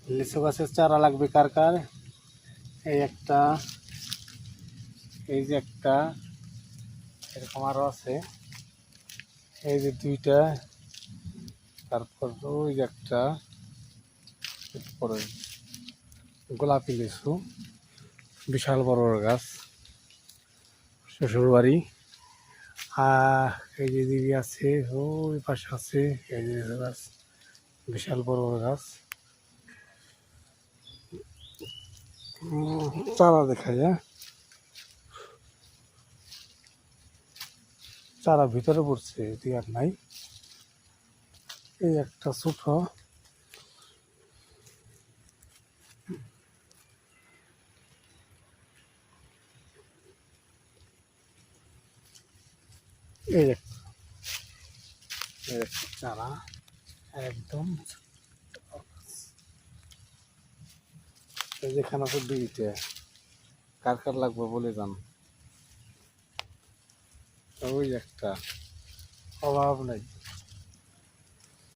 লিচু গাছের চারা লাগবে কার কার? এই একটা, এই যে একটা, এরকম আরও আছে, এই যে দুইটা, তারপর ওই যে একটা, এরপরে গোলাপি লিচু, বিশাল বড় বড় গাছ, শ্বশুর বাড়ি। আর এই যে দিদি আছে, ওই পাশে আছে, এই যে গাছ, বিশাল বড় বড় গাছ। চারা দেখাই, হ্যাঁ, চারা ভিতরে পড়ছে, এটি আর নাই। এই একটা ছোট, এই একটা, এই একটা চারা একদম। এই যেখানে আছে দুইটা, কার কার লাগবে বলে যান। ওই একটা, অভাব নাই।